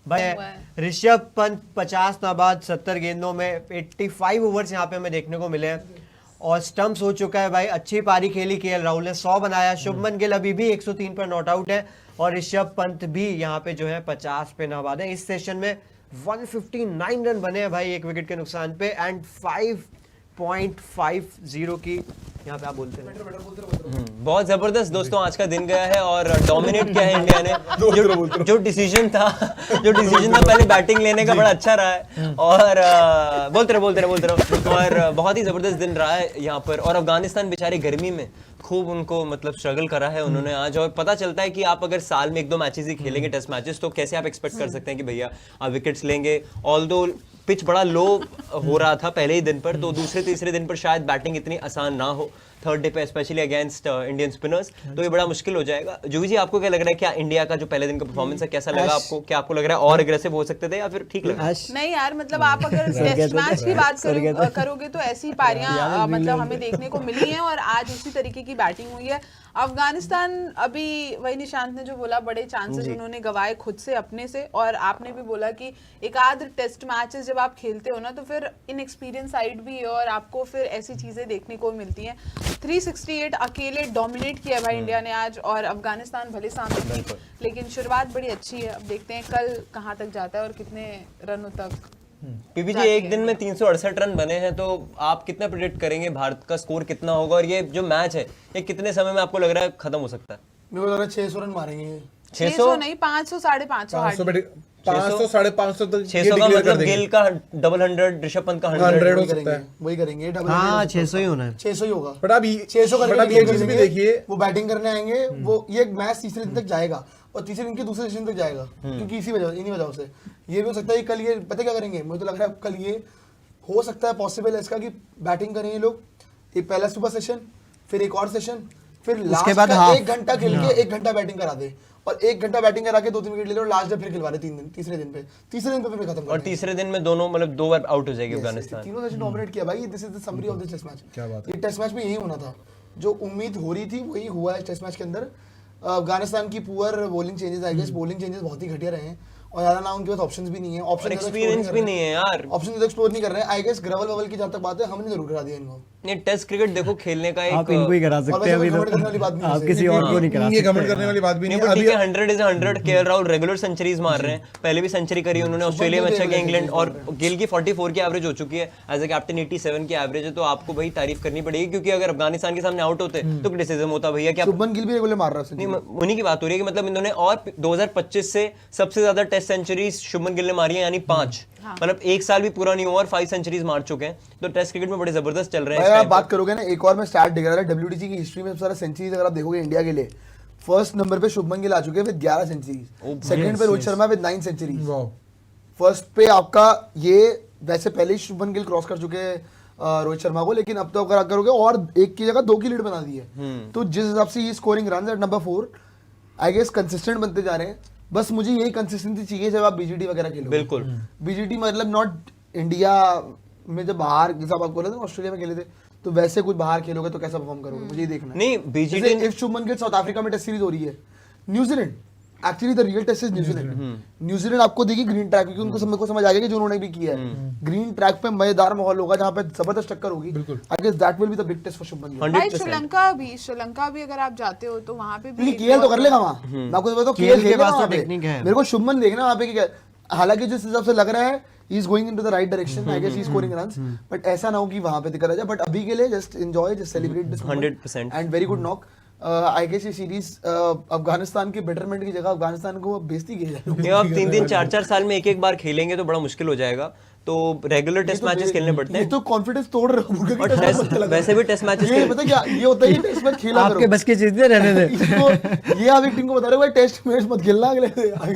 भाई ऋषभ पंत 50 नाबाद 70 गेंदों में 85 ओवर्स यहाँ पे हमें देखने को मिले हैं और स्टंप्स हो चुका है भाई। अच्छी पारी खेली केएल राहुल ने, 100 बनाया। शुभमन गिल अभी भी 103 पर नॉट आउट है और ऋषभ पंत भी यहाँ पे जो है 50 पे नाबाद है। इस सेशन में 159 रन बने हैं भाई एक विकेट के नुकसान पे एंड 5.50 की यहाँ पे आप बोलते हैं। बहुत जबरदस्त दोस्तों आज का दिन गया है और डोमिनेट किया है इंडिया ने। जो डिसीजन था पहले बैटिंग लेने का बड़ा अच्छा रहा है और बोलते रहो और बहुत ही जबरदस्त दिन रहा है यहाँ पर। और अफगानिस्तान बेचारे गर्मी में खूब उनको मतलब स्ट्रगल करा है उन्होंने आज। और पता चलता है कि आप अगर साल में 1-2 मैचेस ही खेलेंगे टेस्ट मैचेस तो कैसे आप एक्सपेक्ट कर सकते हैं कि भैया आप विकेट्स लेंगे। ऑल्दो पिच बड़ा लो हो रहा था पहले ही दिन पर, तो दूसरे तीसरे दिन पर शायद बैटिंग इतनी आसान ना हो थर्ड डे पे, स्पेशली अगेंस्ट इंडियन स्पिनर्स, तो ये बड़ा मुश्किल हो जाएगा। जूही जी आपको क्या लग रहा है, क्या इंडिया का जो पहले दिन का परफॉर्मेंस है कैसा लगा आपको? क्या आपको लग रहा है और अग्रेसिव हो सकते थे या फिर ठीक लगा? नहीं यार, मतलब आप अगर टेस्ट मैच की बात करोगे तो ऐसी पारियां मतलब हमें देखने को मिली हैं और आज उसी तरीके की बैटिंग हुई है। अफगानिस्तान अभी वही निशांत ने जो बोला, बड़े चांसेस उन्होंने गवाए खुद से अपने से। और आपने भी बोला कि एक आध टेस्ट मैचेस जब आप खेलते हो ना तो फिर इनएक्सपीरियंस साइड भी है और आपको फिर ऐसी चीजें देखने को मिलती हैं। 368 अकेले डोमिनेट किया भाई इंडिया ने आज और अफगानिस्तान भले सामने थी लेकिन शुरुआत बड़ी अच्छी है। अब देखते हैं कल कहाँ तक जाता है और कितने रनों तक। पीपी जी एक दिन में 368 रन बने हैं, तो आप कितना प्रेडिक्ट करेंगे भारत का स्कोर कितना होगा और ये जो मैच है ये कितने समय में आपको लग रहा है खत्म हो सकता है? मेरे को लग रहा है 600 रन मारेंगे। 600 नहीं, 500 550 500 550 तक 600 का मतलब गिल का डबल 100, ऋषभ पंत का 100 हो सकता है, वही करेंगे। हाँ 600 ही होना है, 600 ही होगा। बट अभी 600 बट अभी एक चीज भी देखिए, वो बैटिंग करने आएंगे, वो ये मैच तीसरे दिन तक जाएगा और तीसरे दिन के दूसरे सेशन तक जाएगा क्योंकि इन्हीं वजह से ये भी हो सकता है कल ये पता क्या करेंगे। मुझे तो लग रहा है कल ये हो सकता है पॉसिबल है इसका कि बैटिंग करेंगे लोग, एक पहला सुबह सेशन फिर एक और सेशन फिर लास्ट बाद का 1 घंटा खेल के 1 घंटा बैटिंग करा दे और 1 घंटा बैटिंग करा के 2-3 विकेट ले लो, लास्ट डे फिर खिलवा दे तीसरे दिन पे फिर खत्म। और तीसरे दिन में दोनों मतलब 2 बार आउट हो जाएगी अफगानिस्तान। तीनों सेशन डोमिनेट किया भाई। This is the summary of the test match. क्या बात है। ये टेस्ट मैच में यही होना था, जो उम्मीद हो रही थी वही हुआ है टेस्ट मैच के अंदर। अफगानिस्तान की poor bowling changes I guess, bowling changes बहुत ही घटिया रहे हैं और ज्यादा ना उनके पास ऑप्शंस भी नहीं है, ऑप्शन एक्सपीरियंस भी नहीं है यार, ऑप्शन एक्सप्लोर नहीं कर रहे हैं। आई गेस ग्रेवल वेवल की जहां तक बात है हमने जरूर करा दिया इनको। ये टेस्ट क्रिकेट देखो खेलने का आप इनको ही करा सकते हैं अभी तो, आप किसी और को नहीं करा सकते। ये कमेंट करने वाली बात भी नहीं है। ठीक है 100 is 100। KL Rahul regular centuries मार रहे हैं, पहले भी सेंचुरी करी उन्होंने, ऑस्ट्रेलिया में अच्छा किया इंग्लैंड, और गिल की 44 की एवरेज हो चुकी है, एज ए कैप्टन 87 की एवरेज है, तो आपको भाई तारीफ करनी पड़ेगी क्योंकि अगर अफगानिस्तान के सामने आउट होते तो क्रिटिसिज्म होता भैया क्या शुभमन गिल भी रेगुलर मार रहा है। नहीं, उन्हीं की बात हो रही है कि मतलब इन्होंने और 2025 से सबसे ज्यादा टेस्ट सेंचुरीज शुभमन गिल ने मारी है, यानी 5। मतलब एक साल भी पूरा नहीं हुआ और 5 सेंचुरीज मार चुके हैं, तो टेस्ट क्रिकेट में बड़े जबरदस्त चल रहे हैं। आप बात करोगे ना, एक और मैं स्टार्ट दिख रहा है डब्ल्यूटीसी की हिस्ट्री में सबसे ज्यादा सेंचुरीज अगर आप देखोगे इंडिया के लिए, फर्स्ट नंबर पे शुभमन गिल आ चुके हैं विद 11 सेंचुरीज, सेकंड पे Rohit Sharma with 9 centuries, first पे आपका ये वैसे पहले ही शुभमन गिल क्रॉस कर चुके हैं रोहित शर्मा को, लेकिन अब तो अगर आप करोगे और 1 की जगह 2 की लीड बना दी है। तो जिस हिसाब से ये scoring run at number 4 I guess consistent बनते जा रहे हैं। बस मुझे यही कंसिस्टेंसी चाहिए जब आप बीजीटी वगैरह खेलो। बिल्कुल बीजीटी मतलब नॉट इंडिया में जब बाहर जैसा आप बोले थे ऑस्ट्रेलिया में खेले थे, तो वैसे कुछ बाहर खेलोगे तो कैसा परफॉर्म करोगे, मुझे ये देखना है। नहीं BGT if Shubman Gill South Africa में टेस्ट सीरीज हो रही है, New Zealand actually the real test is New Zealand. New Zealand आपको देगी ग्रीन ट्रैक, क्योंकि उनको समझ आ गया जो उन्होंने भी किया है, ग्रीन ट्रैक पे मजेदार माहौल होगा जहां पे जबरदस्त टक्कर होगी। I guess that will be the big test for Shubman Gill. भाई श्रीलंका भी अगर आप जाते हो तो वहां पे भी केएल तो कर लेगा वहां, मैं आपको बताता हूं केएल के पास तो टेक्निक है। मेरे को शुभमन देखना वहां पे क्या, हालांकि जिस हिसाब से लग रहा है he is going into the right direction, I guess he is scoring runs, but ऐसा ना हो कि वहां पे दिक्कत आ जाए। बट अभी के लिए just enjoy, just celebrate this 100% and very good knock। I guess ये सीरीज अफगानिस्तान की बेटरमेंट की जगह अफगानिस्तान को बेइज्जती की जाएगी। ये आप 3-3 4-4 साल में एक बार खेलेंगे तो बड़ा मुश्किल हो जाएगा, तो रेगुलर टेस्ट मैचेस खेलने पड़ते हैं। ये तो कॉन्फिडेंस तोड़ रहा हूं, और वैसे भी टेस्ट मैचेस ये पता क्या ये होता है कि टेस्ट मैच खेला करो, आपके बस की चीज नहीं रहने दे। ये आप एक टीम को बता रहे हो टेस्ट मैच मत खेलना अगले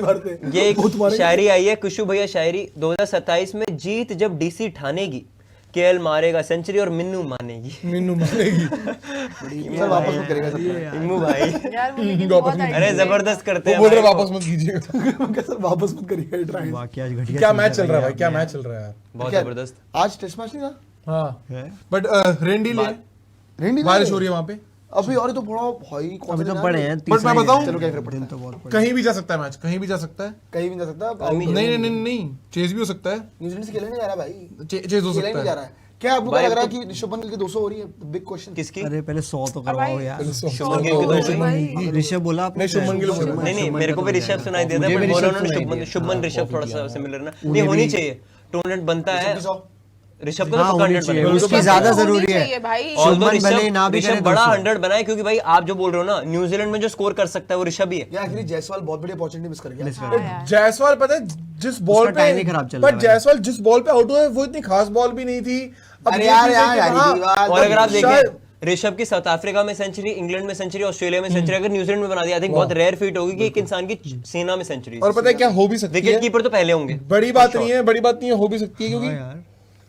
बार से। ये एक शायरी आई है कुशु भैया, शायरी 2027 में जीत जब डीसी ठानेगी, केएल मारेगा सेंचुरी और मिन्नू मानेगी। सर वापस मत करेगा इम्मू भाई यार वो लेकिन बहुत अरे जबरदस्त करते हैं बोल रहे भाई वापस मत कीजिएगा। सर वापस मत करिएगा ट्राई। वाकई आज घटिया क्या मैच चल रहा है भाई, क्या मैच चल रहा है यार, बहुत जबरदस्त। आज टेस्ट मैच नहीं था। हाँ बट रेंडी ले रेंडी बारिश हो रही है वहां पे, अभी और तो बड़ा भाई अभी तो बड़े हैं बट मैं बताऊं चलो क्या फर्क पड़ता दिन है, तो बहुत बड़े कहीं भी जा सकता है मैच, कहीं भी जा सकता है। कहीं भी नहीं जा सकता। नहीं नहीं नहीं नहीं, चेज भी हो सकता है, न्यूजीलैंड से खेलने नहीं जा रहा भाई, चेज हो खेलने सकता नहीं जा है। रहा है। क्या आपको भाई क्या लग रहा है आपको- कि ऋषभ पंत की 200 हो रही है? Big question. किसकी? अरे पहले 100 तो करवाओ यार। शुभमन गिल की तो हो गई। ऋषभ बोला आपने? नहीं, शुभमन गिल बोला। नहीं नहीं, मेरे को भी ऋषभ सुनाई दिया था, मुझे बट भी बोला ऋषभ उन्होंने सुनाई शुभमन दिया। शुभमन ऋषभ थोड़ा सा सिमिलर ना, नहीं होनी चाहिए, टूर्नामेंट बनता है ऋषभ को हाँ, तो होनी 100 चाहिए, बनाए। उसकी ज्यादा होनी जरूरी चाहिए है। भाई। Although शुभमन भले ना भी करे ऋषभ बड़ा 200। 100 बनाए, क्योंकि भाई आप जो बोल रहे हो ना, न्यूजीलैंड में जो स्कोर कर सकता है वो ऋषभ ही है। या एक्चुअली जायसवाल बहुत बड़ी अपॉर्चुनिटी मिस कर गया। जायसवाल पता है जिस बॉल उसका पे, time ही खराब चल रहा पर है। जायसवाल जिस बॉल पे आउट हुआ है वो इतनी खास बॉल भी नहीं थी। अब अरे ये यार चीज़ है यार कि यार हाँ, ये बात- और अगर आप शायद- देखें ऋषभ की साउथ अफ्रीका में सेंचुरी, इंग्लैंड में सेंचुरी, ऑस्ट्रेलिया में सेंचुरी, अगर न्यूजीलैंड में बना दिया, आई थिंक बहुत रेयर फीट होगी कि एक इंसान की सेना में सेंचुरी। और पता है क्या हो भी सकती विकेट है, कीपर तो पहले होंगे, बड़ी बात नहीं है, बड़ी बात नहीं है, हो भी सकती है हाँ क्योंकि यार,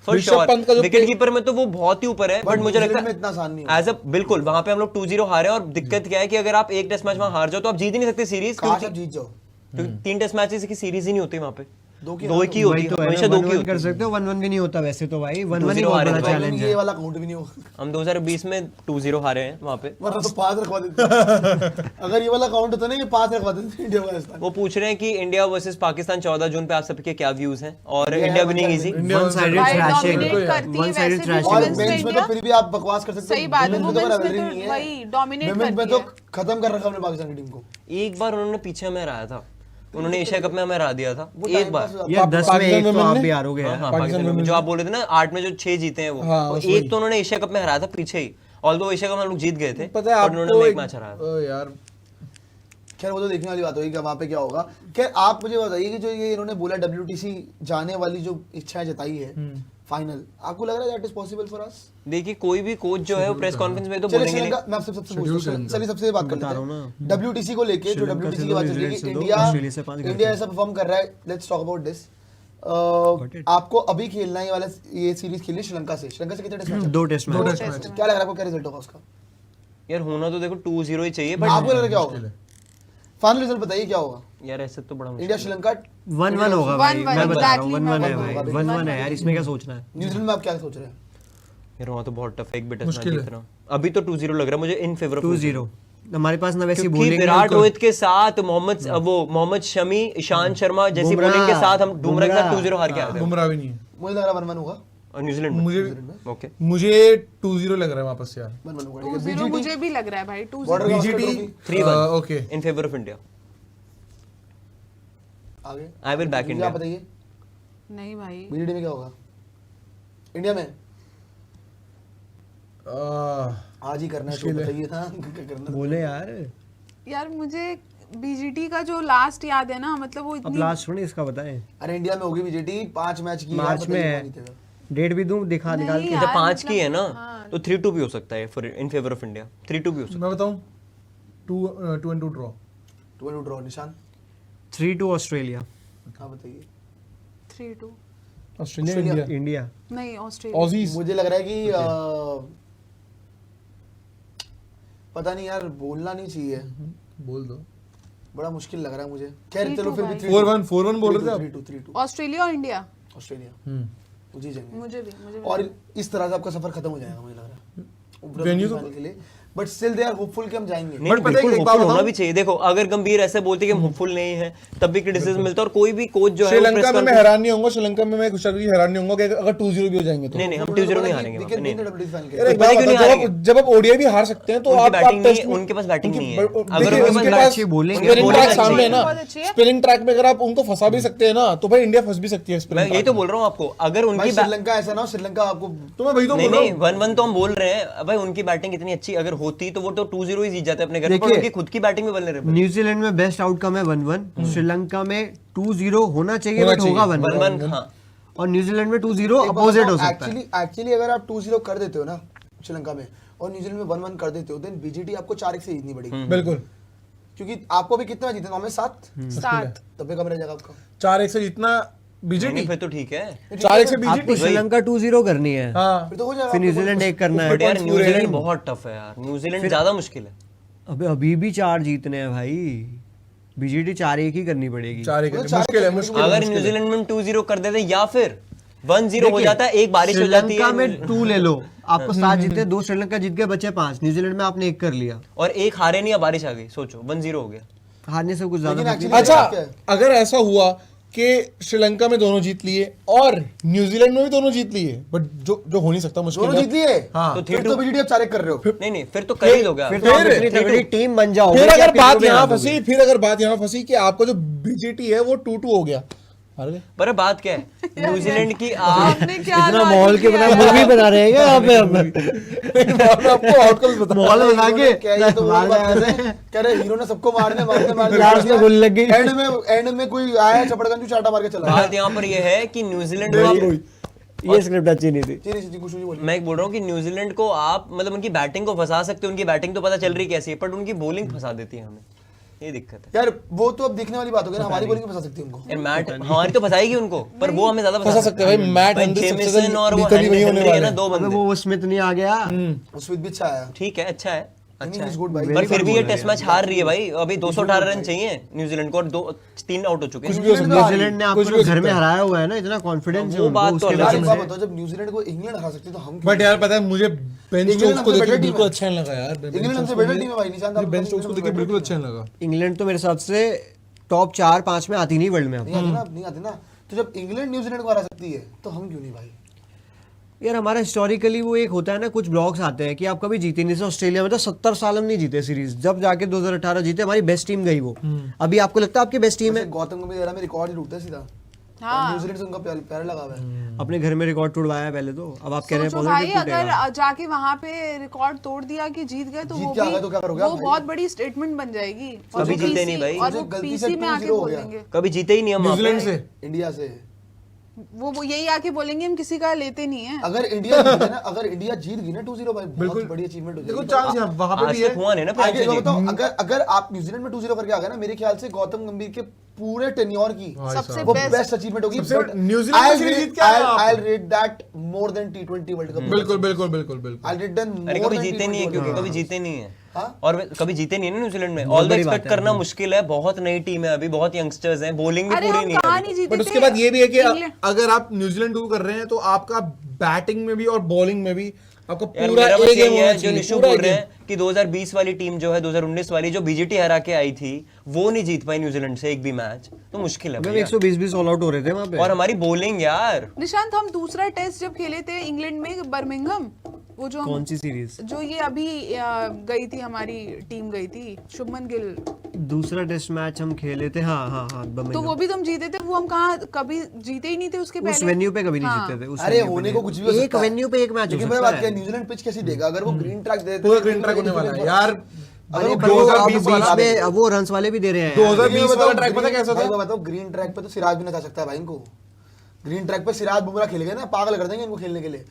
फॉर ऋषभ श्योर। पंत का जो विकेट कीपर में तो वो बहुत ही ऊपर है, बट मुझे लगता न्यूजीलैंड में इतना आसान नहीं है। एज अ बिल्कुल वहां पे हम लोग 2-0 हारे, और दिक्कत क्या है कि अगर आप एक टेस्ट मैच वहां हार जाओ तो आप जीत ही नहीं सकते सीरीज, काश आप जीत जाओ। क्योंकि 3 टेस्ट मैचेस की सीरीज ही नहीं होती वहां पे, दो की दो ही की वही होती तो है, है हमेशा ना, दो 1-1 की होती कर है। सकते हो, 1-1 भी नहीं होता वैसे तो भाई, 1-1 ही 2-0 बहुत हारे बड़ा थे भाई, चैलेंज ये है। वाला काउंट भी नहीं होगा, हम 2020 में 2-0 हारे हैं वहां पे। वरना तो 5 रखवा देते। अगर ये वाला काउंट होता ना, ये 5 रखवा देते इंडिया पाकिस्तान। वो पूछ रहे हैं कि इंडिया वर्सेस पाकिस्तान 14 जून पे आप सबके क्या व्यूज हैं, और इंडिया इंडिया है, winning India easy. India one sided भाई thrashing, dominate करती है वन साइडेड वैसे भी thrashing। और women's में मेंस में तो इंडिया। फिर भी आप बकवास कर सकते हो। सही बात है, Women's में तो women's में rivalry तो नहीं है। वही dominate Women's में करती तो है। खत्म कर रखा हमने पाकिस्तान की टीम को। एक बार उन्होंने पीछे हमें हराया था, उन्होंने एशिया कप में हमें हरा दिया था वो एक time बार। pass हो जाता यार 10 में पाकिस्तान एक तो women आप ने- भी हारोगे हाँ यार। हाँ, पाकिस्तान पाकिस्तान में women जो आप बोल रहे थे ना 8 में जो 6 जीते हैं वो, हाँ, तो बस एक वही। तो उन्होंने एशिया कप में हराया था पीछे ही, ऑल्दो एशिया कप में हम लोग जीत गए थे, पता है और उन्होंने आपको हमें एक मैच हराया था। यार खैर वो तो देखने वाली बात होगी कि वहाँ पे क्या होगा। खैर आप मुझे बताइए कि जो ये इन्होंने बोला WTC जाने वाली जो इच्छा जताई है फाइनल, आपको लग रहा है that is possible for us? देखिए कोई भी कोच जो है वो प्रेस कॉन्फ्रेंस में तो चलिए बोलेंगे श्रीलंका, नहीं। मैं आपसे सबसे पूछता हूँ, चलिए सबसे बात कर बता लेते रहा हूँ हैं WTC को लेके। जो श्रीलंका WTC से की दो, बात चल रही है न्यूजीलैंड कि से दो, इंडिया ऑस्ट्रेलिया से 5 इंडिया ऐसा परफॉर्म कर रहा है। Let's talk about this. आपको अभी खेलना है वाला ये सीरीज खेली श्रीलंका से। श्रीलंका से कितने टेस्ट मैच? 2 टेस्ट दो मैच। Test match. क्या लग रहा है आपको, क्या रिजल्ट होगा उसका? यार होना तो देखो 2-0 ही चाहिए, बट आपको लग रहा है क्या होगा? फाइनल रिजल्ट बताइए क्या होगा? यार ऐसे तो बड़ा मुश्किल इंडिया श्रीलंका 1-1 होगा भाई, 1-1 मैं बता रहा हूँ, exactly 1-1 है 1-1 भाई, 1-1 है यार, इसमें क्या सोचना है। न्यूजीलैंड में आप क्या सोच रहे हैं? यार वहाँ तो बहुत टफ है, एक भी टेस्ट मैच मुश्किल है। जीतना। अभी तो 2-0 लग रहा है मुझे इन फेवर ऑफ 2-0 हमारे पास ना वैसी क्योंकि बॉलिंग विराट रोहित के साथ मोहम्मद शमी, ईशांत शर्मा जैसी बुमराह, बॉलिंग के साथ हम बुमराह के साथ बुमराह, 2-0 हार के आए थे। बुमराह भी नहीं है, मुझे लग रहा है 1-1 होगा। और न्यूजीलैंड में मुझे ओके मुझे 2-0 लग रहा है वापस यार। 1-1 होगा, ठीक है। 2-0 मुझे भी लग रहा है भाई, 2-0। Border Gavaskar BGT trophy 3-1 okay in favour of India. आगे आई विल बैक मुझे इंडिया। आप बताइए नहीं भाई, बीजीटी में क्या होगा? इंडिया में आज ही करना है, तो बताइए ना क्या करना है। बोले यार, यार मुझे बीजीटी का जो लास्ट याद है ना, मतलब वो अब इतनी लास्ट थोड़ी इसका बताएं, अरे इंडिया में होगी बीजीटी 5 मैच की। मार्च में है, डेट भी दूं दिखा निकाल के। यार, जब 5 मतलब- की है ना हाँ। तो 3-2 भी हो सकता है for in favour of India. 3-2 भी हो सकता मैं बताऊं 2-2 ड्रॉ। 2-2 ड्रॉ। निशान 3-2 ऑस्ट्रेलिया। हाँ बताइए। 3-2 ऑस्ट्रेलिया ऑस्ट्रेलिया। इंडिया इंडिया नहीं, ऑस्ट्रेलिया। ऑजीज। मुझे लग रहा है कि पता नहीं यार, बोलना नहीं चाहिए, बोल दो। बड़ा मुश्किल लग रहा है मुझे। खैर 3-2 चलो फिर भी भाई। 4-1 बोल रहे थे आप? 3-2 ऑस्ट्रेलिया और इंडिया। ऑस्ट्रेलिया मुझे जाएंगे। मुझे भी और इस तरह से आपका सफर खत्म हो जाएगा मुझे लग रहा है Venue तो- final के लिए। But still they are hopeful कि हम जाएंगे। नहीं, But पता है बिल्कुल एक बात hopeful होना बताऊं? भी चाहिए। देखो अगर गंभीर ऐसे बोलते कि हम होपफुल नहीं है तब भी क्रिटिसिज्म मिलता है, और कोई भी कोच जो है वो श्रीलंका press में मैं conference- हैरान नहीं होऊंगा, श्रीलंका में मैं कुछ हैरान नहीं होऊंगा कि अगर 2-0 भी हो जाएंगे तो। नहीं नहीं हम 2-0 नहीं हारेंगे वहाँ पे, नहीं। अरे पता है क्यों नहीं जब हारेंगे? आप- जब आप ओडीआई भी हार सकते हैं तो उनकी आप बैटिंग टेस्ट नहीं, में- उनके पास बैटिंग नहीं है। देखिए, अगर उनके उनके पास पास अच्छी bowling है, स्पिनिंग bowling ट्रैक अच्छी सामने है बहुत ना, अच्छी है। स्पिनिंग ट्रैक में अगर आप उनको फंसा भी सकते हैं ना तो भाई इंडिया फंस भी सकती है मैं स्पिनिंग यही तो बोल रहा हूँ आपको, अगर भाई उनकी श्रीलंका ऐसा ना हो, श्रीलंका आपको तो मैं वही तो नहीं बोल रहा नहीं हूँ। 1-1 तो हम बोल रहे हैं भाई, उनकी बैटिंग इतनी अच्छी अगर होती तो वो तो 2-0 ही जीत जाते अपने घर में, पर देखिए, उनकी खुद की बैटिंग में वल्नरेबल। न्यूजीलैंड में बेस्ट आउटकम है 1-1, श्रीलंका में 2-0 होना चाहिए होना बट होगा 1-1, 1-1 हाँ और न्यूजीलैंड में 2-0 अपोजिट हो सकता है। एक्चुअली अगर आप 2-0 कर देते हो ना श्रीलंका में और न्यूजीलैंड में 1-1 कर देते हो, देन बीजीटी आपको 4-1 से जीतनी पड़ेगी। बिल्कुल क्योंकि आपको भी कितना जीतना 9 में 7, 7। तब भी कम रह जाएगा आपका। 4-1 से जितना नहीं, बीजेटी, फिर तो ठीक है। 4-1 से आपको बीजेटी। श्रीलंका 2-0 करनी है, हाँ फिर तो हो जाएगा फिर आपको। न्यूजीलैंड 1 करना है। बट यार पूरे न्यूजीलैंड हैं। बहुत टफ है यार, न्यूजीलैंड ज्यादा मुश्किल है। अभी भी 4 जीतने हैं भाई, बीजीटी 4-1 ही करनी पड़ेगी। 4-1 वो 4-1 मुश्किल है, मुश्किल है, अगर मुश्किल है। न्यूजीलैंड में हम 2-0 कर देते, या फिर 1-0 हो जाता है, एक बारिश हो जाती है। श्रीलंका में 2 ले लो, आपको 7 जीते, 2 श्रीलंका जीत गए, बचे 5। न्यूजीलैंड में आपने 1 कर लिया, और एक हारे नहीं या बारिश आ गई, सोचो 1-0 हो गया। हारने से कुछ ज्यादा लेकिन फर्क नहीं actually- अच्छा क्या है? अगर ऐसा हुआ कि श्रीलंका में दोनों जीत लिए और न्यूजीलैंड में भी दोनों जीत लिए, बट जो जो हो नहीं सकता, मुश्किल दोनों है। जीत लिए हाँ। तो फिर तो बीजीटी आप सारे कर रहे हो। नहीं नहीं, फिर तो कर ही लोगे आप। फिर तो आप इतनी तगड़ी टीम बन जाओगे फिर कि अगर आप बात किसी को भी यहाँ हरा दोगे। फंसी, फिर अगर बात यहाँ फंसी कि आपका जो बीजेटी है वो 2-2 हो गया, हार गए। पर बात क्या है, न्यूजीलैंड की आप आपने क्या इतना logic माहौल के दिया बना यार? मूवी बना रहे हैं क्या यहाँ पे हम? आपको आउटकम बता। माहौल बना के क्या ये तो वो मार बात रहे कर रहे हैं, कह रहे हीरो ने सबको मारने लास्ट में गोली लग गई। एंड में कोई आया चपड़गंजू चाटा मार के चला बात यहाँ पर ये है कि न्यूजीलैंड को आप- ये स्क्रिप्ट अच्छी नहीं थी। चीनी कुछ नहीं बोली। मैं बोल रहा हूँ कि न्यूजीलैंड को आप मतलब उनकी बैटिंग को फंसा सकते हो, उनकी बैटिंग तो पता चल रही कैसी है, बट उनकी बॉलिंग फंसा देती है हमें, ये दिक्कत है। यार वो तो अब देखने वाली बात हो गई ना, हमारी बॉलिंग फंसा सकती है उनको। यार मैट हमारी तो फंसाएगी उनको, पर वो हमें ज्यादा फंसा सकते हैं भाई, मैट भाई हेनरी सबसे जेमिसन और वो lethal ही वही होने हेनरी है वाले ना, हैं। 2 अबे बंदे। वो स्मिथ नहीं आ गया, उसमें भी अच्छा आया। ठीक है, अच्छा है, अच्छा Inning is है। good भाई। पर फिर भी ये टेस्ट मैच हार रही है भाई, अभी 218 रन चाहिए न्यूजीलैंड को और 3 आउट हो चुके हैं। न्यूजीलैंड ने आपको घर में हराया हुआ है ना, इतना कॉन्फिडेंस है वो उनको, बात तो उसके अलग बाद एक है। बात बताओ, जब न्यूजीलैंड को इंग्लैंड हरा सकती है तो हम क्यों? बट यार पता है मुझे बेन इंग्लैंड स्टोक्स को हमसे देख के better बिल्कुल team अच्छा नहीं लगा यार। इंग्लैंड हमसे बेटर टीम है भाई, निशांत बेन स्टोक्स को देख के बिल्कुल अच्छा नहीं लगा। इंग्लैंड तो मेरे हिसाब से टॉप 4-5 में आती नहीं वर्ल्ड में अब। नहीं आती ना, नहीं आती ना। तो जब इंग्लैंड न्यूजीलैंड को हरा सकती है तो हम क्यों नहीं भाई? यार हमारा हिस्टोरिकली वो एक होता है ना, कुछ ब्लॉग्स आते हैं कि आप कभी जीते नहीं। जैसे ऑस्ट्रेलिया में तो 70 साल हम नहीं जीते सीरीज, जब जाके 2018 जीते, हमारी बेस्ट टीम गई वो। अभी आपको लगता है आपकी बेस्ट टीम है? जैसे गौतम गंभीर एरा में रिकॉर्ड ही टूटता है सीधा। हाँ। न्यूजीलैंड से उनका प्यार लगा हुआ है। अपने घर में रिकॉर्ड तोड़वाया है पहले तो, अब आप कह रहे हैं सोचो भाई, पॉजिटिव अगर टूटेगा। जाके वहां पे रिकॉर्ड तोड़ दिया कि जीत गए तो जीत वो के आ भी गए तो क्या करोगे वो आप भाई? बहुत बड़ी स्टेटमेंट बन जाएगी। और कभी वो जीते PC नहीं भाई। और वो मुझे गलती से पीसी में आके 2-0 हो बोल गया। देंगे, कभी जीते ही नहीं हम वहाँ पे। न्यूजीलैंड से इंडिया से वो यही आके बोलेंगे हम किसी का लेते नहीं है। अगर इंडिया जीत गई ना, अगर इंडिया जीत गई ना 2-0 भाई, बहुत बड़ी अचीवमेंट हो देखो जाएगी। चांस यहाँ वहां पे आज भी है। तक हुआ नहीं ना आगे पहले मैं से बताऊं, अगर आप न्यूजीलैंड में 2-0 करके आ गए ना, मेरे ख्याल से गौतम गंभीर के पूरे टेन्योर की सबसे वो बेस्ट बेस्ट अचीवमेंट होगी। सबसे- न्यूजीलैंड में सीरीज जीत के आया आप। I'll rate that more than T20 world cup. बिल्कुल बिल्कुल बिल्कुल बिल्कुल। I'll rate them अरे more कभी than जीते नहीं है, T20 क्योंकि वर्ल्ड कभी कप। जीते नहीं है हाँ? और कभी जीते नहीं है ना न्यूजीलैंड में। बहुत ऑल द बड़ी बात एक्सपेक्ट है। करना मुश्किल है, बहुत नई टीम है अभी, बहुत यंगस्टर्स हैं, बॉलिंग भी अरे पूरी हम नहीं है कहाँ अभी। नहीं जीते बट उसके थे? बाद ये भी है कि इंग्लैंड- अगर आप न्यूजीलैंड टूर कर रहे हैं तो आपका बैटिंग में भी और बॉलिंग में भी आपका यार पूरा मेरा बस ए गेम यही है होना जो चाहिए, निशु पूरा बोल A रहे game। हैं कि 2020 वाली टीम जो है, 2019 वाली जो बीजीटी हरा के आई थी, वो नहीं जीत पाई न्यूजीलैंड से एक भी मैच, तो मुश्किल है अबे भैया। 120-20 ऑल आउट हो रहे थे वहाँ पे। और हमारी बॉलिंग यार, निशांत, हम दूसरा टेस्ट जब खेले थे इंग्लैंड में बर्मिंघम, वो जो कौन सी सीरीज? जो ये अभी गई थी, हमारी टीम गई थी, शुभमन गिल, दूसरा टेस्ट मैच हम खेले थे, हाँ हाँ हाँ, तो बर्मिंघम। वो भी तुम जीते थे। वो हम कहाँ कभी जीते ही नहीं थे उसके उस पहले। वेन्यू पे कभी नहीं हाँ। जीते थे। उस अरे venue पे होने नहीं। को कुछ भी हो एक सकता है। वेन्यू पे एक मैच हो लेकिन मैं सकता बात क्या, है। न्यूजीलैंड पिच कैसी देगा अगर वो ग्रीन ट्रैक दे देते पूरा हैं, ग्रीन ट्रैक होने वाला है यार। अगर अरे वो पर वो अब 2020 बीच वाला में अब वो रन्स वाले भी दे रहे हैं। 2020 वाला ट्रैक पता कैसा था? भाई मैं बताओ, ग्रीन ट्रैक पे तो सिराज भी नहीं था सकता भाई इनको। ग्रीन ट्रैक पे सिराज बुमराह खेल गए ना, पागल कर देंगे इनको खेलने के लिए।